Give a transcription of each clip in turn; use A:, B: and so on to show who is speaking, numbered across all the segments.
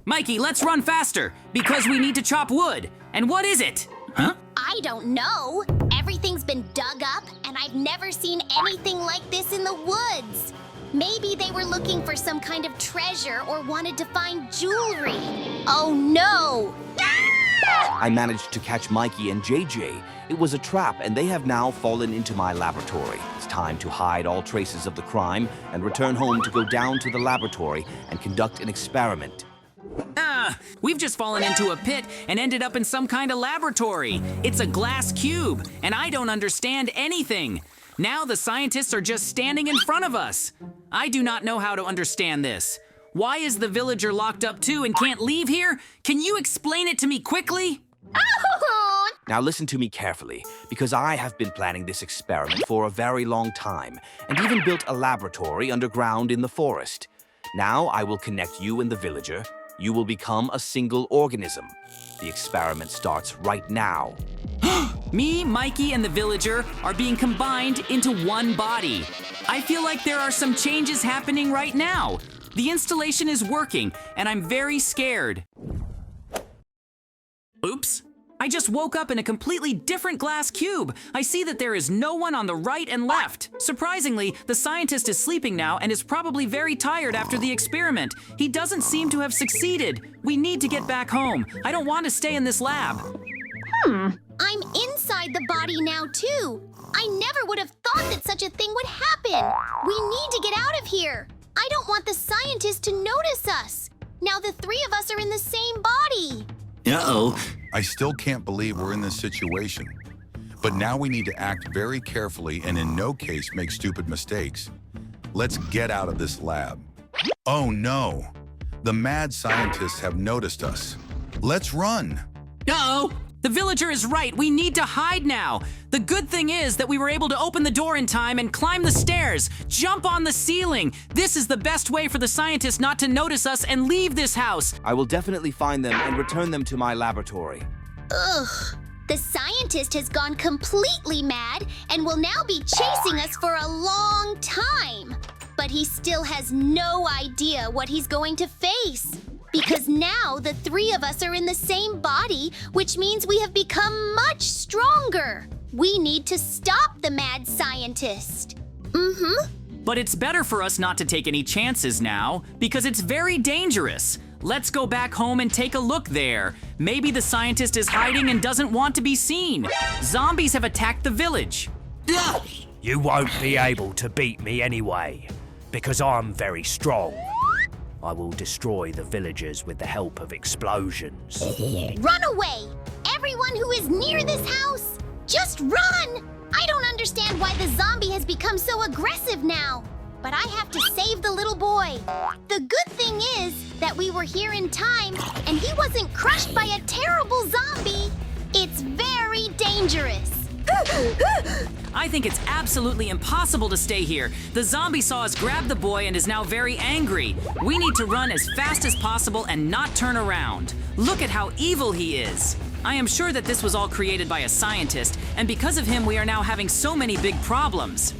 A: Mikey, let's run faster, because we need to chop wood. And what is it? Huh?
B: I don't know. Everything's been dug up, and I've never seen anything like this in the woods. Maybe they were looking for some kind of treasure or wanted to find jewelry. Oh no!
C: I managed to catch Mikey and JJ. It was a trap, and they have now fallen into my laboratory. It's time to hide all traces of the crime and return home to go down to the laboratory and conduct an experiment.
A: We've just fallen into a pit and ended up in some kind of laboratory. It's a glass cube, and I don't understand anything. Now the scientists are just standing in front of us. I do not know how to understand this. Why is the villager locked up too and can't leave here? Can you explain it to me quickly?
B: Oh!
C: Now listen to me carefully, because I have been planning this experiment for a very long time, and even built a laboratory underground in the forest. Now I will connect you and the villager. You will become a single organism. The experiment starts right now.
A: Me, Mikey, and the villager are being combined into one body. I feel like there are some changes happening right now. The installation is working, and I'm very scared. Oops. I just woke up in a completely different glass cube. I see that there is no one on the right and left. Surprisingly, the scientist is sleeping now and is probably very tired after the experiment. He doesn't seem to have succeeded. We need to get back home. I don't want to stay in this lab.
B: I'm inside the body now, too. I never would have thought that such a thing would happen. We need to get out of here. I don't want the scientists to notice us. Now the three of us are in the same body.
A: Uh-oh.
D: I still can't believe we're in this situation. But now we need to act very carefully and in no case make stupid mistakes. Let's get out of this lab. Oh no! The mad scientists have noticed us. Let's run!
A: Uh-oh! The villager is right. We need to hide now. The good thing is that we were able to open the door in time and climb the stairs, jump on the ceiling. This is the best way for the scientists not to notice us and leave this house.
C: I will definitely find them and return them to my laboratory.
B: Ugh. The scientist has gone completely mad and will now be chasing us for a long time. But he still has no idea what he's going to face. Because now the three of us are in the same body, which means we have become much stronger. We need to stop the mad scientist.
A: But it's better for us not to take any chances now, because it's very dangerous. Let's go back home and take a look there. Maybe the scientist is hiding and doesn't want to be seen. Zombies have attacked the village.
E: You won't be able to beat me anyway, because I'm very strong. I will destroy the villagers with the help of explosions.
B: Run away! Everyone who is near this house, just run! I don't understand why the zombie has become so aggressive now. But I have to save the little boy. The good thing is that we were here in time and he wasn't crushed by a terrible zombie. It's very dangerous.
A: I think it's absolutely impossible to stay here. The zombie saw us grab the boy and is now very angry. We need to run as fast as possible and not turn around. Look at how evil he is. I am sure that this was all created by a scientist, and because of him we are now having so many big problems.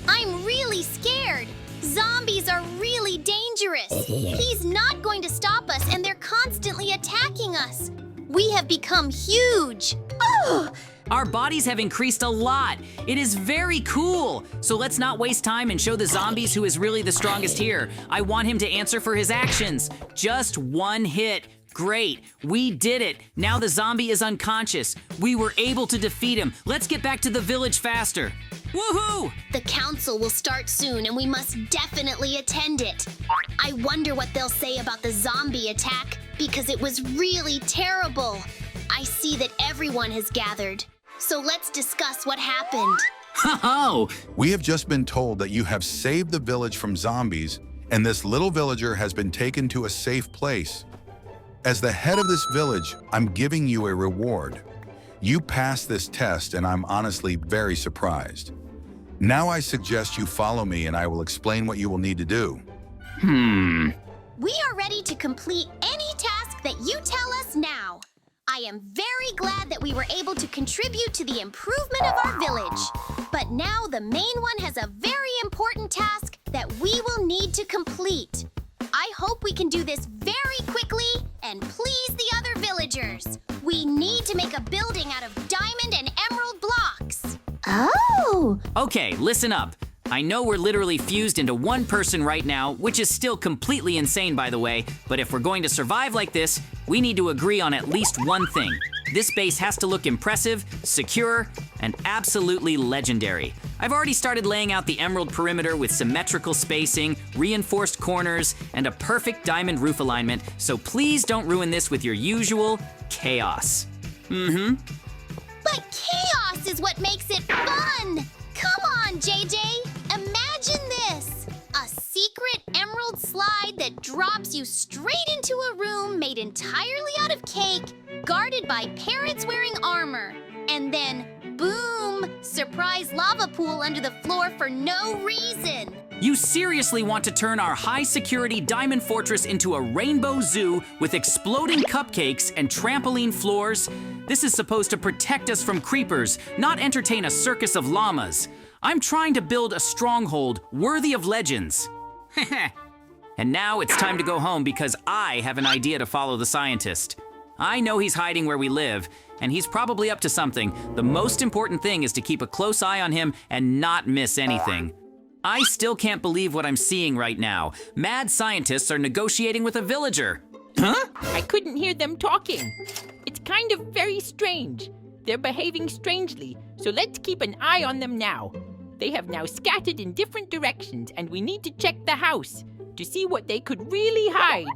B: I'm really scared. Zombies are really dangerous. He's not going to stop us and they're constantly attacking us. We have become huge. Oh!
A: Our bodies have increased a lot. It is very cool. So let's not waste time and show the zombies who is really the strongest here. I want him to answer for his actions. Just one hit. Great, we did it. Now the zombie is unconscious. We were able to defeat him. Let's get back to the village faster. Woohoo!
B: The council will start soon and we must definitely attend it. I wonder what they'll say about the zombie attack because it was really terrible. I see that everyone has gathered. So let's discuss what happened.
A: Ho-ho!
D: We have just been told that you have saved the village from zombies and this little villager has been taken to a safe place. As the head of this village, I'm giving you a reward. You passed this test and I'm honestly very surprised. Now I suggest you follow me and I will explain what you will need to do.
B: We are ready to complete any task that you tell us now. I am very glad that we were able to contribute to the improvement of our village. But now the main one has a very important task that we will need to complete. I hope we can do this very quickly to make a building out of diamond and emerald blocks.
F: Oh!
A: Okay, listen up. I know we're literally fused into one person right now, which is still completely insane, by the way, but if we're going to survive like this, we need to agree on at least one thing. This base has to look impressive, secure, and absolutely legendary. I've already started laying out the emerald perimeter with symmetrical spacing, reinforced corners, and a perfect diamond roof alignment, so please don't ruin this with your usual chaos.
B: But chaos is what makes it fun! Come on, JJ! Imagine this! A secret emerald slide that drops you straight into a room made entirely out of cake, guarded by parrots wearing armor. And then, boom! Surprise lava pool under the floor for no reason!
A: You seriously want to turn our high-security diamond fortress into a rainbow zoo with exploding cupcakes and trampoline floors? This is supposed to protect us from creepers, not entertain a circus of llamas. I'm trying to build a stronghold worthy of legends. And now it's time to go home because I have an idea to follow the scientist. I know he's hiding where we live, and he's probably up to something. The most important thing is to keep a close eye on him and not miss anything. I still can't believe what I'm seeing right now. Mad scientists are negotiating with a villager. Huh?
G: I couldn't hear them talking. It's kind of very strange. They're behaving strangely, so let's keep an eye on them now. They have now scattered in different directions, and we need to check the house to see what they could really hide.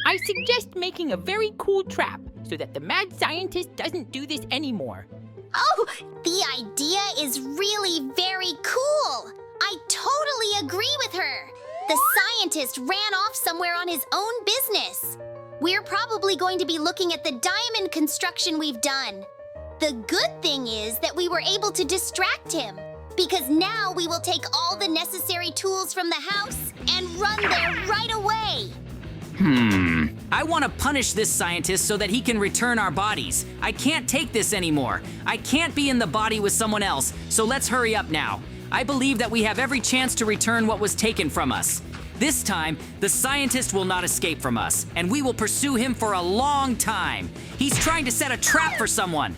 G: I suggest making a very cool trap so that the mad scientist doesn't do this anymore.
B: Oh, the idea is really very cool! I totally agree with her! The scientist ran off somewhere on his own business. We're probably going to be looking at the diamond construction we've done. The good thing is that we were able to distract him, because now we will take all the necessary tools from the house and run there right away.
A: I want to punish this scientist so that he can return our bodies. I can't take this anymore. I can't be in the body with someone else, so let's hurry up now. I believe that we have every chance to return what was taken from us. This time, the scientist will not escape from us, and we will pursue him for a long time. He's trying to set a trap for someone.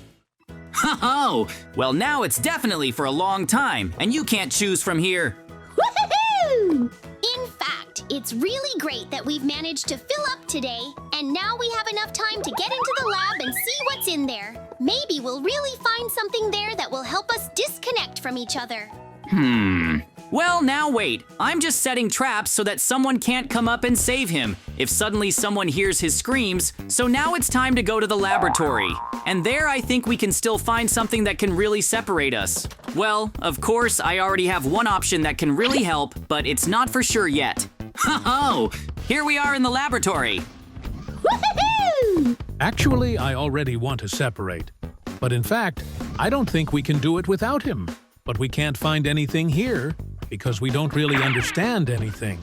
A: Oh, well now it's definitely for a long time, and you can't choose from here.
B: Woohoo! In fact, it's really great that we've managed to fill up today, and now we have enough time to get into the lab and see what's in there. Maybe we'll really find something there that will help us disconnect from each other.
A: Well, now wait. I'm just setting traps so that someone can't come up and save him if suddenly someone hears his screams. So now it's time to go to the laboratory. And there I think we can still find something that can really separate us. Well, of course, I already have one option that can really help, but it's not for sure yet. Ho-ho! Here we are in the laboratory.
B: Woohoo!
H: Actually, I already want to separate. But in fact, I don't think we can do it without him. But we can't find anything here because we don't really understand anything.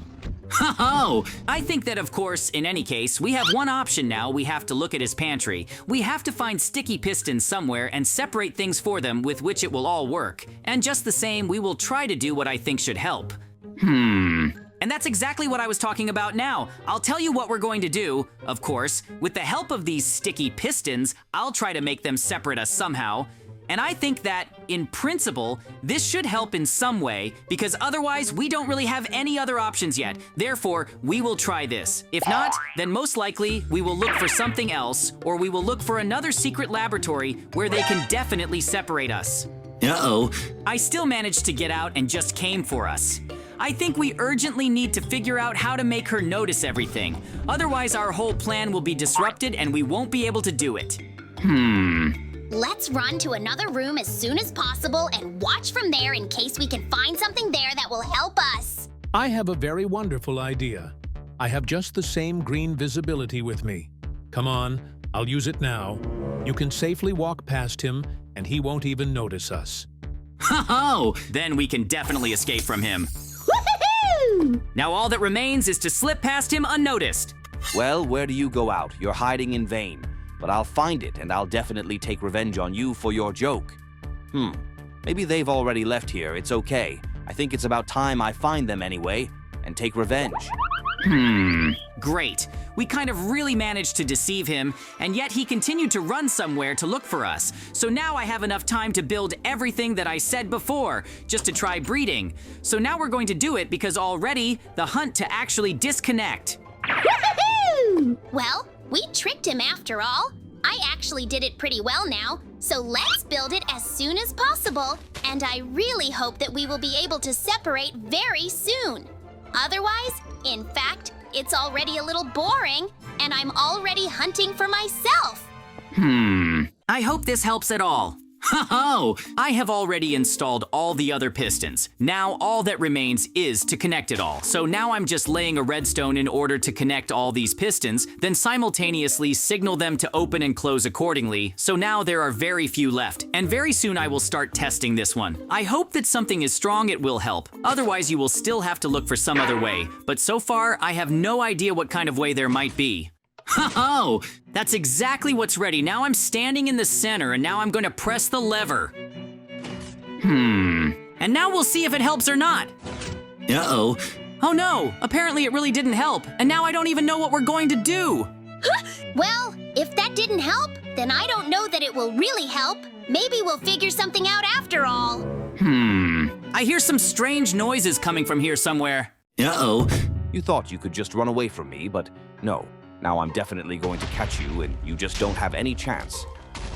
A: Ho-ho! I think that, of course, in any case, we have one option now. We have to look at his pantry. We have to find sticky pistons somewhere and separate things for them with which it will all work. And just the same, we will try to do what I think should help. And that's exactly what I was talking about now. I'll tell you what we're going to do. Of course, with the help of these sticky pistons, I'll try to make them separate us somehow. And I think that, in principle, this should help in some way, because otherwise we don't really have any other options yet. Therefore, we will try this. If not, then most likely we will look for something else, or we will look for another secret laboratory where they can definitely separate us. Uh-oh. I still managed to get out and just came for us. I think we urgently need to figure out how to make her notice everything. Otherwise, our whole plan will be disrupted and we won't be able to do it.
B: Let's run to another room as soon as possible and watch from there in case we can find something there that will help us.
H: I have a very wonderful idea. I have just the same green visibility with me. Come on, I'll use it now. You can safely walk past him and he won't even notice us.
A: Ho-ho! Then we can definitely escape from him.
B: Woohoo!
A: Now all that remains is to slip past him unnoticed.
C: Well, where do you go out? You're hiding in vain. But I'll find it, and I'll definitely take revenge on you for your joke. Maybe they've already left here. It's okay. I think it's about time I find them anyway, and take revenge.
A: Great. We kind of really managed to deceive him, and yet he continued to run somewhere to look for us. So now I have enough time to build everything that I said before, just to try breeding. So now we're going to do it because already the hunt to actually disconnect.
B: Woohoo! Well, we tricked him after all. I actually did it pretty well now, so let's build it as soon as possible, and I really hope that we will be able to separate very soon. Otherwise, in fact, it's already a little boring, and I'm already hunting for myself.
A: I hope this helps at all. Ho-ho! I have already installed all the other pistons. Now all that remains is to connect it all. So now I'm just laying a redstone in order to connect all these pistons, then simultaneously signal them to open and close accordingly. So now there are very few left, and very soon I will start testing this one. I hope that something is strong it will help. Otherwise you will still have to look for some other way. But so far I have no idea what kind of way there might be. Ho-ho! That's exactly what's ready. Now I'm standing in the center, and now I'm going to press the lever. And now we'll see if it helps or not. Uh-oh. Oh no, apparently it really didn't help, and now I don't even know what we're going to do.
B: Well, if that didn't help, then I don't know that it will really help. Maybe we'll figure something out after all.
A: I hear some strange noises coming from here somewhere. Uh-oh.
C: You thought you could just run away from me, but no. Now I'm definitely going to catch you, and you just don't have any chance.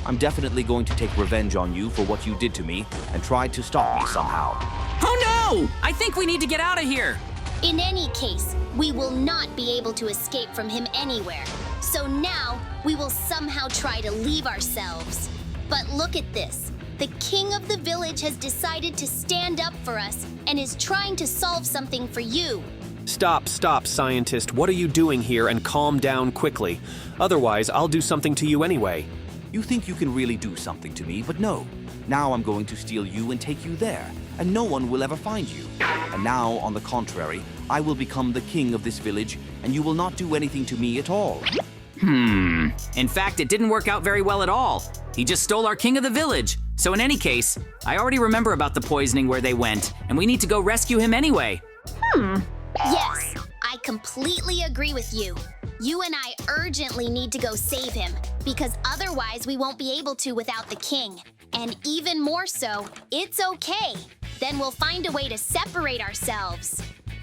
C: I'm definitely going to take revenge on you for what you did to me and tried to stop me somehow.
A: Oh no! I think we need to get out of here.
B: In any case, we will not be able to escape from him anywhere. So now, we will somehow try to leave ourselves. But look at this. The king of the village has decided to stand up for us and is trying to solve something for you.
F: Stop, scientist. What are you doing here? And calm down quickly. Otherwise, I'll do something to you anyway.
C: You think you can really do something to me, but no. Now I'm going to steal you and take you there, and no one will ever find you. And now, on the contrary, I will become the king of this village, and you will not do anything to me at all.
A: In fact, it didn't work out very well at all. He just stole our king of the village. So in any case, I already remember about the poisoning where they went, and we need to go rescue him anyway.
B: Yes, I completely agree with you. You and I urgently need to go save him, because otherwise we won't be able to without the king. And even more so, it's okay. Then we'll find a way to separate ourselves.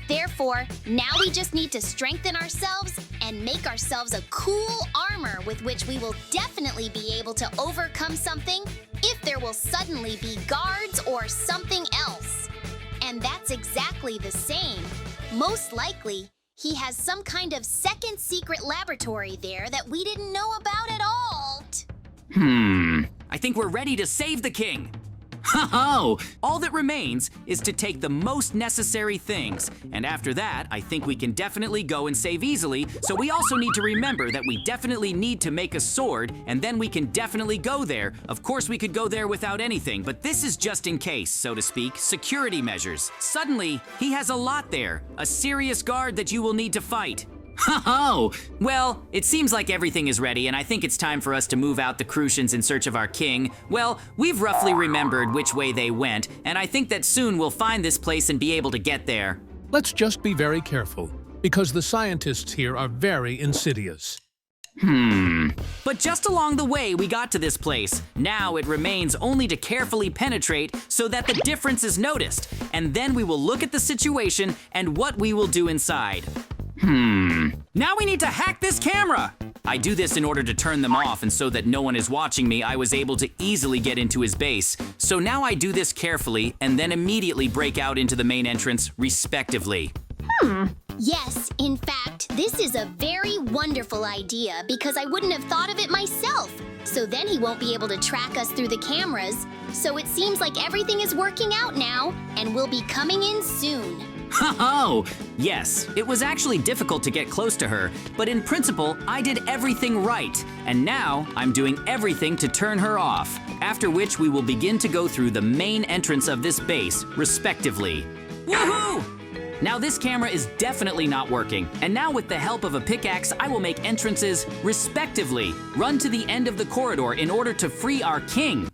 B: Therefore, now we just need to strengthen ourselves and make ourselves a cool armor with which we will definitely be able to overcome something if there will suddenly be guards or something else. And that's exactly the same. Most likely, he has some kind of second secret laboratory there that we didn't know about at all.
A: I think we're ready to save the king. Ho-ho! All that remains is to take the most necessary things, and after that, I think we can definitely go and save easily, so we also need to remember that we definitely need to make a sword, and then we can definitely go there. Of course, we could go there without anything, but this is just in case, so to speak, security measures. Suddenly, he has a lot there, a serious guard that you will need to fight. Ho-ho! Well, it seems like everything is ready, and I think it's time for us to move out the Crucians in search of our king. Well, we've roughly remembered which way they went, and I think that soon we'll find this place and be able to get there.
H: Let's just be very careful, because the scientists here are very insidious.
A: But just along the way we got to this place. Now it remains only to carefully penetrate so that the difference is noticed, and then we will look at the situation and what we will do inside. Now we need to hack this camera! I do this in order to turn them off, and so that no one is watching me, I was able to easily get into his base. So now I do this carefully, and then immediately break out into the main entrance, respectively.
B: Yes, in fact, this is a very wonderful idea because I wouldn't have thought of it myself. So then he won't be able to track us through the cameras. So it seems like everything is working out now, and we'll be coming in soon.
A: Ho-ho! Yes, it was actually difficult to get close to her, but in principle, I did everything right. And now, I'm doing everything to turn her off, after which we will begin to go through the main entrance of this base, respectively. Woohoo! Now this camera is definitely not working, and now with the help of a pickaxe, I will make entrances, respectively. Run to the end of the corridor in order to free our king.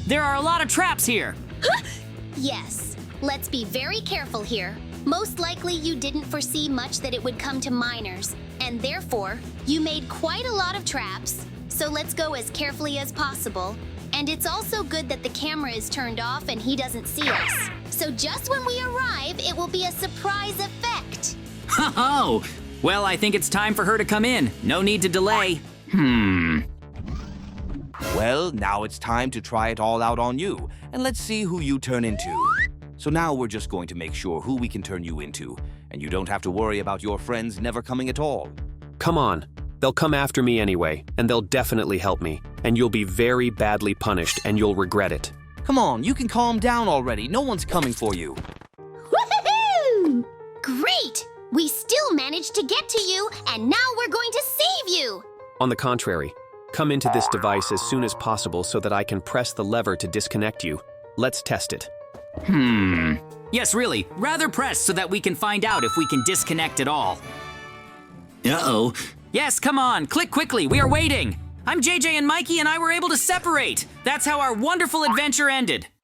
A: There are a lot of traps here.
B: Yes, let's be very careful here. Most likely you didn't foresee much that it would come to miners, and and therefore, you made quite a lot of traps, so let's go as carefully as possible. And it's also good that the camera is turned off and he doesn't see us. So just when we arrive, it will be a surprise effect.
A: Oh, well, I think it's time for her to come in. No need to delay.
C: Well, now it's time to try it all out on you, and let's see who you turn into. So now we're just going to make sure who we can turn you into, and you don't have to worry about your friends never coming at all.
F: Come on. They'll come after me anyway, and they'll definitely help me. And you'll be very badly punished, and you'll regret it.
C: Come on, you can calm down already. No one's coming for you.
B: Woohoo! Great! We still managed to get to you, and now we're going to save you!
F: On the contrary, come into this device as soon as possible so that I can press the lever to disconnect you. Let's test it.
A: Yes, really. Rather press so that we can find out if we can disconnect at all. Uh-oh. Yes, come on. Click quickly. We are waiting. I'm JJ and Mikey, and I were able to separate. That's how our wonderful adventure ended.